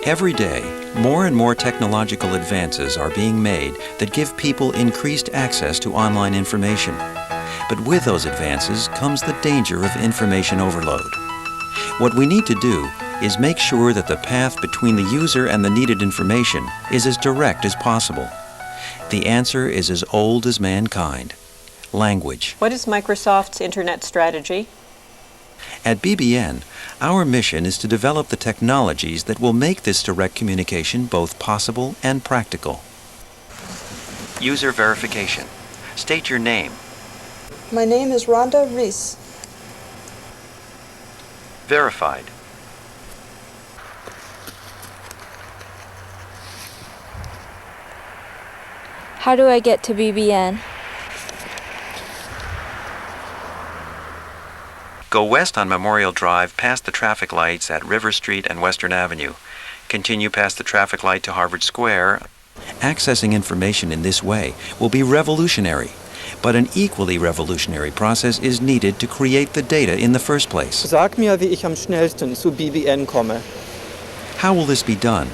Every day, more and more technological advances are being made that give people increased access to online information. But with those advances comes the danger of information overload. What we need to do is make sure that the path between the user and the needed information is as direct as possible. The answer is as old as mankind: language. What is Microsoft's Internet strategy? At BBN, our mission is to develop the technologies that will make this direct communication both possible and practical. User verification. State your name. My name is Rhonda Reese. Verified. How do I get to BBN? Go west on Memorial Drive past the traffic lights at River Street and Western Avenue. Continue past the traffic light to Harvard Square. Accessing information in this way will be revolutionary, but an equally revolutionary process is needed to create the data in the first place. Sag mir, wie ich am schnellsten zu BBN komme. How will this be done?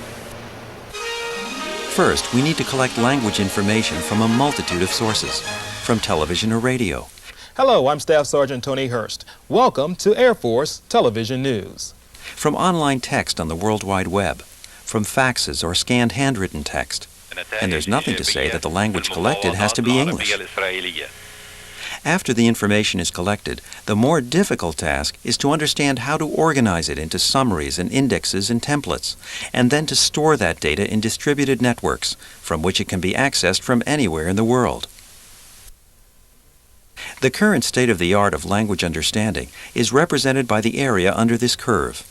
First, we need to collect language information from a multitude of sources, from television or radio. Hello, I'm Staff Sergeant Tony Hurst. Welcome to Air Force Television News. From online text on the World Wide Web, from faxes or scanned handwritten text. And there's nothing to say that the language collected has to be English. After the information is collected, the more difficult task is to understand how to organize it into summaries and indexes and templates, and then to store that data in distributed networks from which it can be accessed from anywhere in the world. The current state-of-the-art of language understanding is represented by the area under this curve.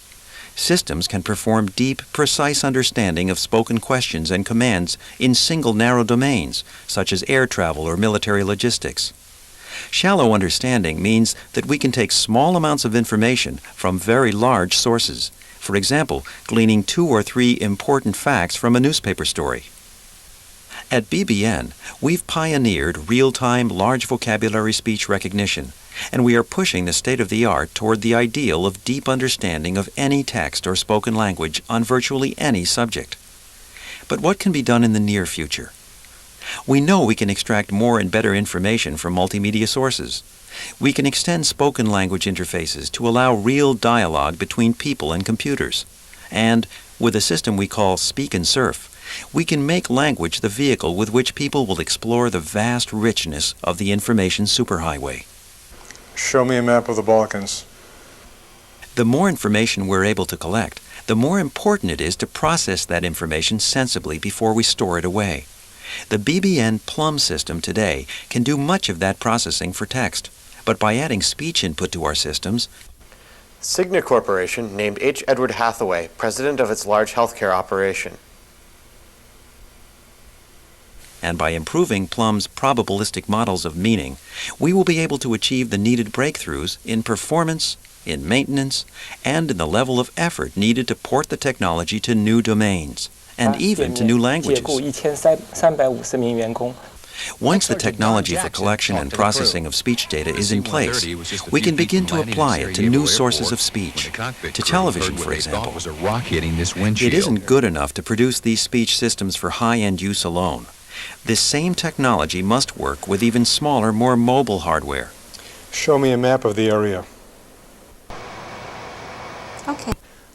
Systems can perform deep, precise understanding of spoken questions and commands in single narrow domains, such as air travel or military logistics. Shallow understanding means that we can take small amounts of information from very large sources, for example, gleaning 2 or 3 important facts from a newspaper story. At BBN, we've pioneered real-time large vocabulary speech recognition, and we are pushing the state-of-the-art toward the ideal of deep understanding of any text or spoken language on virtually any subject. But what can be done in the near future? We know we can extract more and better information from multimedia sources. We can extend spoken language interfaces to allow real dialogue between people and computers. And, with a system we call Speak and Surf, we can make language the vehicle with which people will explore the vast richness of the information superhighway. Show me a map of the Balkans. The more information we're able to collect, the more important it is to process that information sensibly before we store it away. The BBN Plum system today can do much of that processing for text, but by adding speech input to our systems, Cigna Corporation named H. Edward Hathaway president of its large healthcare operation. and by improving Plum's probabilistic models of meaning, we will be able to achieve the needed breakthroughs in performance, in maintenance, and in the level of effort needed to port the technology to new domains, and even to new languages. Once the technology for collection and processing of speech data is in place, we can begin to apply it to new sources of speech, to television, for example. It isn't good enough to produce these speech systems for high-end use alone. This same technology must work with even smaller, more mobile hardware. Show me a map of the area. Okay.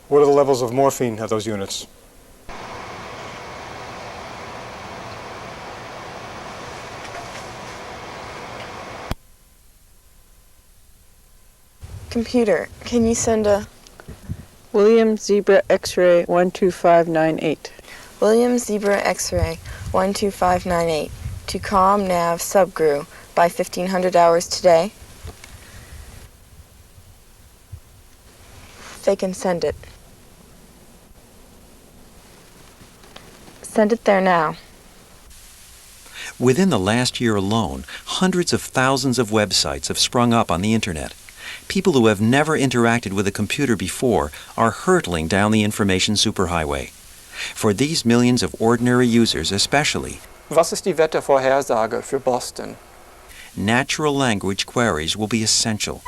What are the levels of morphine at those units? Computer, can you send a William Zebra X-ray 12598. William Zebra X-ray 12598 to COM nav subgru by 1500 hours today? They can send it. Send it there now. Within the last year alone, hundreds of thousands of websites have sprung up on the Internet. People who have never interacted with a computer before are hurtling down the information superhighway. For these millions of ordinary users especially, Was ist die Wettervorhersage für Boston? natural language queries will be essential.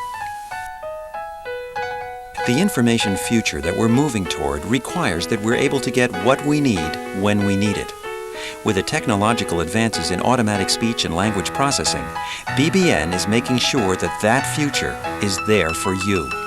The information future that we're moving toward requires that we're able to get what we need when we need it. With the technological advances in automatic speech and language processing, BBN is making sure that that future is there for you.